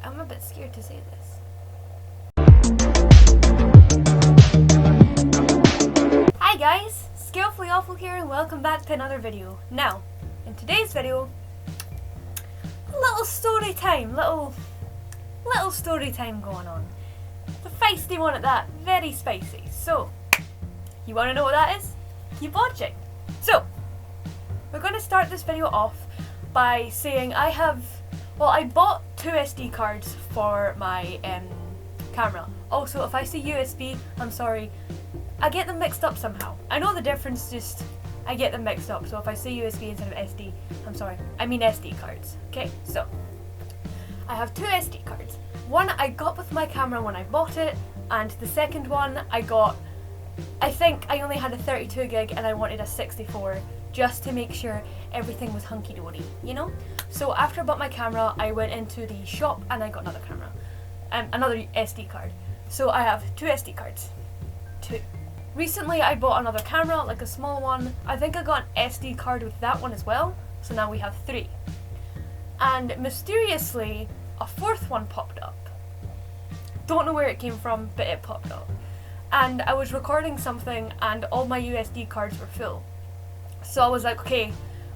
I'm a bit scared to say this. Hi guys, Skillfully Awful here and welcome back to another video. Now, in today's video, a little story time, little story time going on. The feisty one at that, very spicy. So, you want to know what that is? Keep watching. So, we're going to start this video off by saying I bought 2 SD cards for my camera. Also, if I say USB, I'm sorry, I get them mixed up somehow. I know the difference, just I get them mixed up. So if I say USB instead of SD, I'm sorry, I mean SD cards. Okay, so I have 2 SD cards. One I got with my camera when I bought it, and the second one I got, I think I only had a 32 gig and I wanted a 64 just to make sure everything was hunky-dory, you know? So after I bought my camera, I went into the shop and I got another camera, another SD card. So I have 2 SD cards, 2. Recently I bought another camera, like a small one. I think I got an SD card with that one as well, so now we have 3. And mysteriously, a 4th one popped up. Don't know where it came from, but it popped up. And I was recording something and all my USD cards were full. So I was like, okay,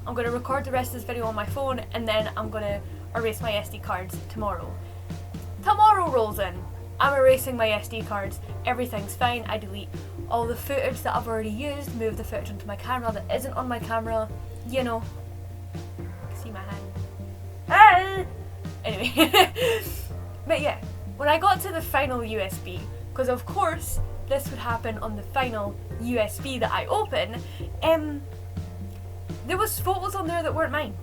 I'm going to record the rest of this video on my phone and then I'm going to erase my SD cards tomorrow. Tomorrow rolls in. I'm erasing my SD cards. Everything's fine. I delete all the footage that I've already used, move the footage onto my camera that isn't on my camera, you know. See my hand? Ah! Anyway. But yeah, when I got to the final USB, because of course this would happen on the final USB that I open, there was photos on there that weren't mine.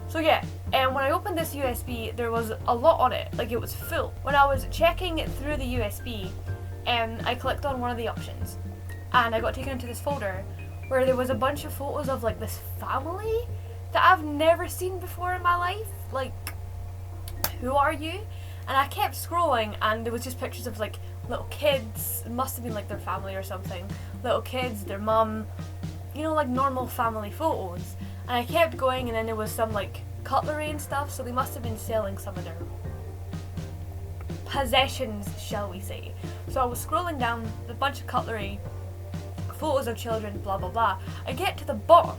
So yeah, when I opened this USB, there was a lot on it, like it was full. When I was checking it through the USB, I clicked on one of the options, and I got taken into this folder where there was a bunch of photos of like this family that I've never seen before in my life. Like, who are you? And I kept scrolling, and there was just pictures of like little kids. It must have been like their family or something. Little kids, their mum, you know, like normal family photos. And I kept going, and then there was some like cutlery and stuff, so they must have been selling some of their possessions, shall we say. So I was scrolling down a bunch of cutlery, photos of children, blah blah blah. I get to the bottom,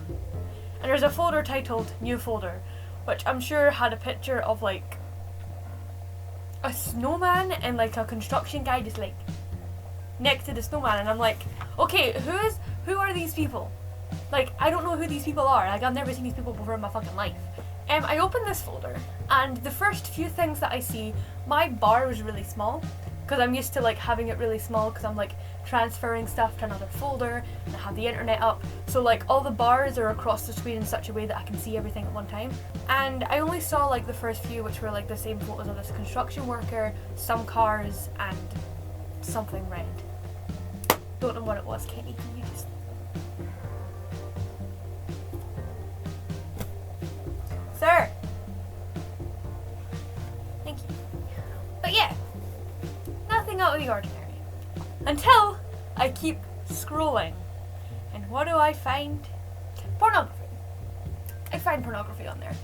and there's a folder titled New Folder, which I'm sure had a picture of like a snowman and like a construction guy just like next to the snowman, and I'm like, okay, who are these people? Like, I don't know who these people are. Like, I've never seen these people before in my fucking life. I opened this folder, and the first few things that I see, my bar was really small, because I'm used to like having it really small because I'm like transferring stuff to another folder and I have the internet up. So like all the bars are across the screen in such a way that I can see everything at one time. And I only saw like the first few, which were like the same photos of this construction worker, some cars, and something red. Don't know what it was. Kenny, can you just... Sir! Thank you. But yeah, nothing out of the ordinary. Until I keep scrolling. And what do I find? Pornography. I find pornography on there.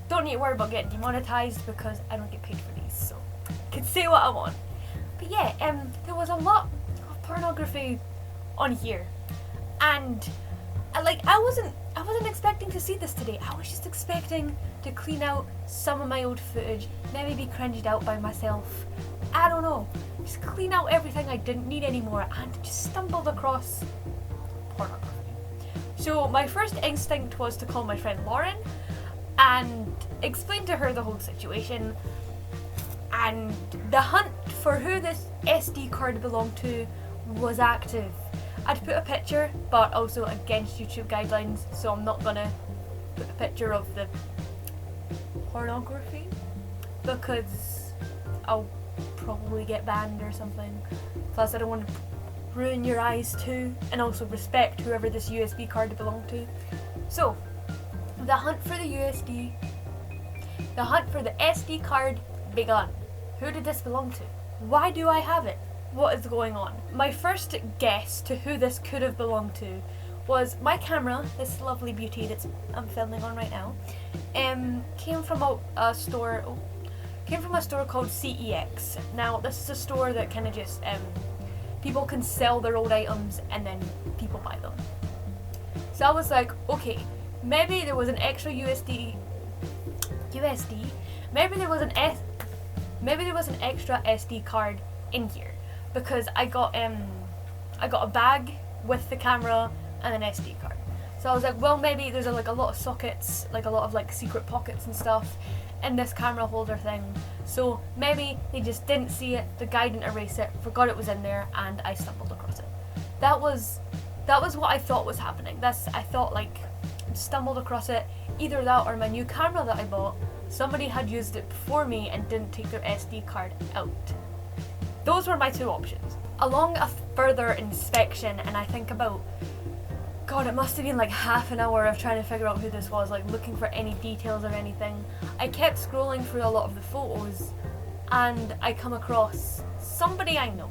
Don't need to worry about getting demonetized because I don't get paid for these, so I can say what I want. But yeah, there was a lot of pornography on here. And I wasn't expecting to see this today. I was just expecting to clean out some of my old footage, maybe be cringed out by myself. I don't know. Just clean out everything I didn't need anymore, and just stumbled across pornography. So my first instinct was to call my friend Lauren and explain to her the whole situation. And the hunt for who this SD card belonged to was active. I'd put a picture, but also against YouTube guidelines, so I'm not gonna put a picture of the pornography because I'll probably get banned or something. Plus I don't want to ruin your eyes too, and also respect whoever this USB card belonged to. So, the hunt for the SD card begun. Who did this belong to? Why do I have it? What is going on? My first guess to who this could have belonged to was my camera, this lovely beauty that I'm filming on right now, came from a store. Oh, came from a store called CEX. Now this is a store that kind of just people can sell their old items and then people buy them. So I was like, okay, maybe there was an extra USD, maybe there was an extra SD card in here, because I got a bag with the camera and an SD card. So I was like, well, maybe there's a lot of sockets, like a lot of like secret pockets and stuff in this camera holder thing. So maybe they just didn't see it, the guy didn't erase it, forgot it was in there, and I stumbled across it. That was what I thought was happening. I thought like stumbled across it. Either that or my new camera that I bought, somebody had used it before me and didn't take their SD card out. Those were my two options. Along a further inspection, and I think about, God, it must have been like half an hour of trying to figure out who this was, like looking for any details or anything. I kept scrolling through a lot of the photos and I come across somebody I know.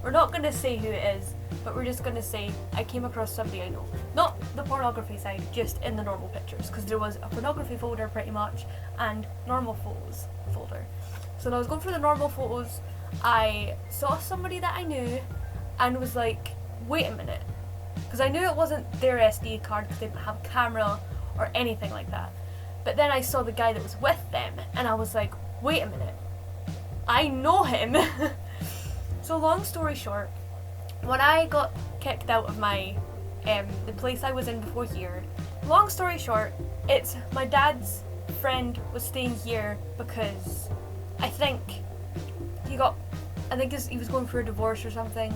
We're not going to say who it is, but we're just going to say I came across somebody I know. Not the pornography side, just in the normal pictures, because there was a pornography folder pretty much and normal photos folder. So when I was going through the normal photos, I saw somebody that I knew and was like, wait a minute. Because I knew it wasn't their SD card because they didn't have a camera or anything like that. But then I saw the guy that was with them and I was like, wait a minute, I know him. So long story short, when I got kicked out of my the place I was in before here, long story short, it's my dad's friend was staying here because I think he was going through a divorce or something,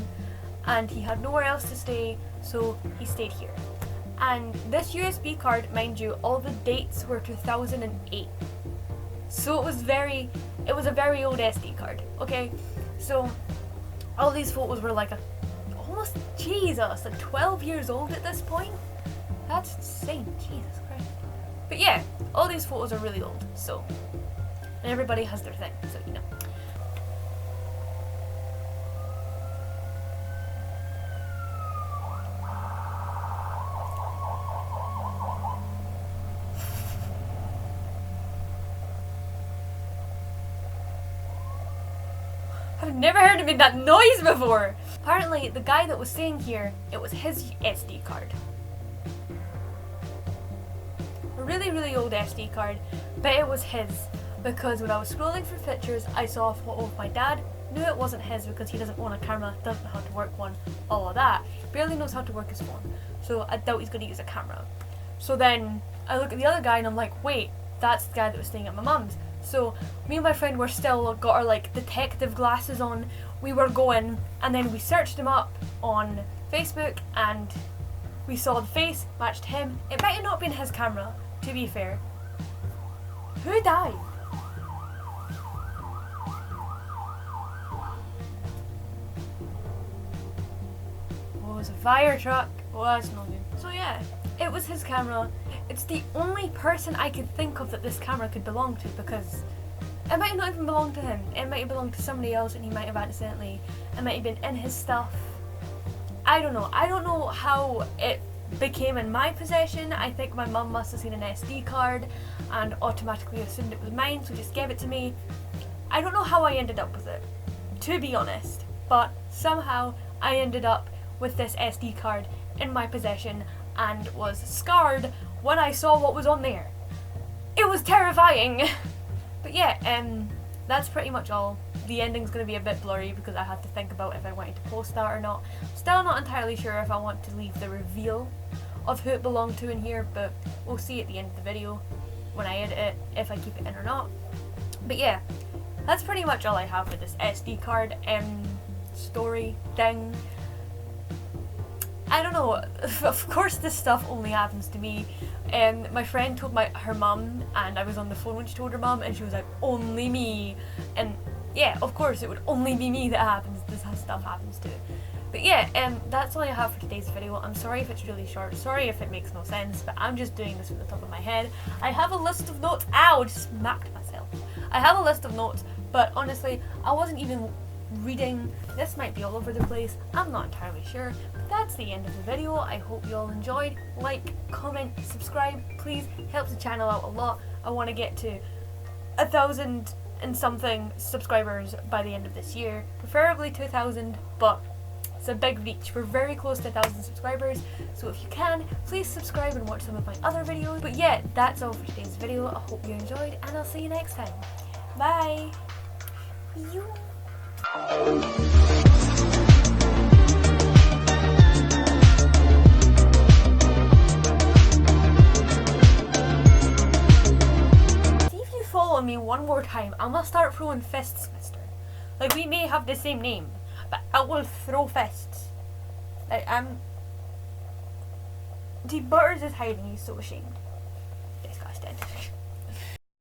and he had nowhere else to stay, so he stayed here. And this USB card, mind you, all the dates were 2008. So it was a very old SD card, okay? So all these photos were like almost, Jesus, like 12 years old at this point? That's insane, Jesus Christ. But yeah, all these photos are really old, so, and everybody has their thing, so you know. I've never heard him make that noise before! Apparently, the guy that was staying here, it was his SD card. A really, really old SD card, but it was his. Because when I was scrolling through pictures, I saw a photo of my dad. Knew it wasn't his because he doesn't own a camera, doesn't know how to work one, all of that. Barely knows how to work his phone. So I doubt he's going to use a camera. So then I look at the other guy and I'm like, wait, that's the guy that was staying at my mum's. So me and my friend were still got our like detective glasses on. We were going, and then we searched him up on Facebook and we saw the face matched him. It might have not been his camera, to be fair. Who died? Oh, it was a fire truck. Oh, that's not good. So yeah, it was his camera. It's the only person I could think of that this camera could belong to, because it might not even belong to him. It might have belonged to somebody else and he might have accidentally, it might have been in his stuff. I don't know. I don't know how it became in my possession. I think my mum must have seen an SD card and automatically assumed it was mine, so just gave it to me. I don't know how I ended up with it, to be honest, but somehow I ended up with this SD card in my possession and was scarred when I saw what was on there. It was terrifying. But yeah, that's pretty much all. The ending's going to be a bit blurry because I had to think about if I wanted to post that or not. Still not entirely sure if I want to leave the reveal of who it belonged to in here, but we'll see at the end of the video when I edit it if I keep it in or not. But yeah, that's pretty much all I have for this SD card story thing. I don't know, of course this stuff only happens to me. My friend told her mum, and I was on the phone when she told her mum, and she was like, only me. And yeah, of course it would only be me that this stuff happens to. But yeah, that's all I have for today's video. I'm sorry if it's really short, sorry if it makes no sense, but I'm just doing this from the top of my head. I have a list of notes. Ow, just smacked myself. I have a list of notes, but honestly, I wasn't even reading. This might be all over the place, I'm not entirely sure, but that's the end of the video. I hope you all enjoyed. Like, comment, subscribe, please, helps the channel out a lot. I want to get to 1,000 and something subscribers by the end of this year, preferably 2,000, but it's a big reach. We're very close to 1,000 subscribers, so if you can, please subscribe and watch some of my other videos. But yeah, that's all for today's video. I hope you enjoyed, and I'll see you next time. Bye! You. Follow me one more time, I'm gonna start throwing fists, mister. Like, we may have the same name, but I will throw fists. Like, See, Butters is hiding, he's so ashamed. Disgusting.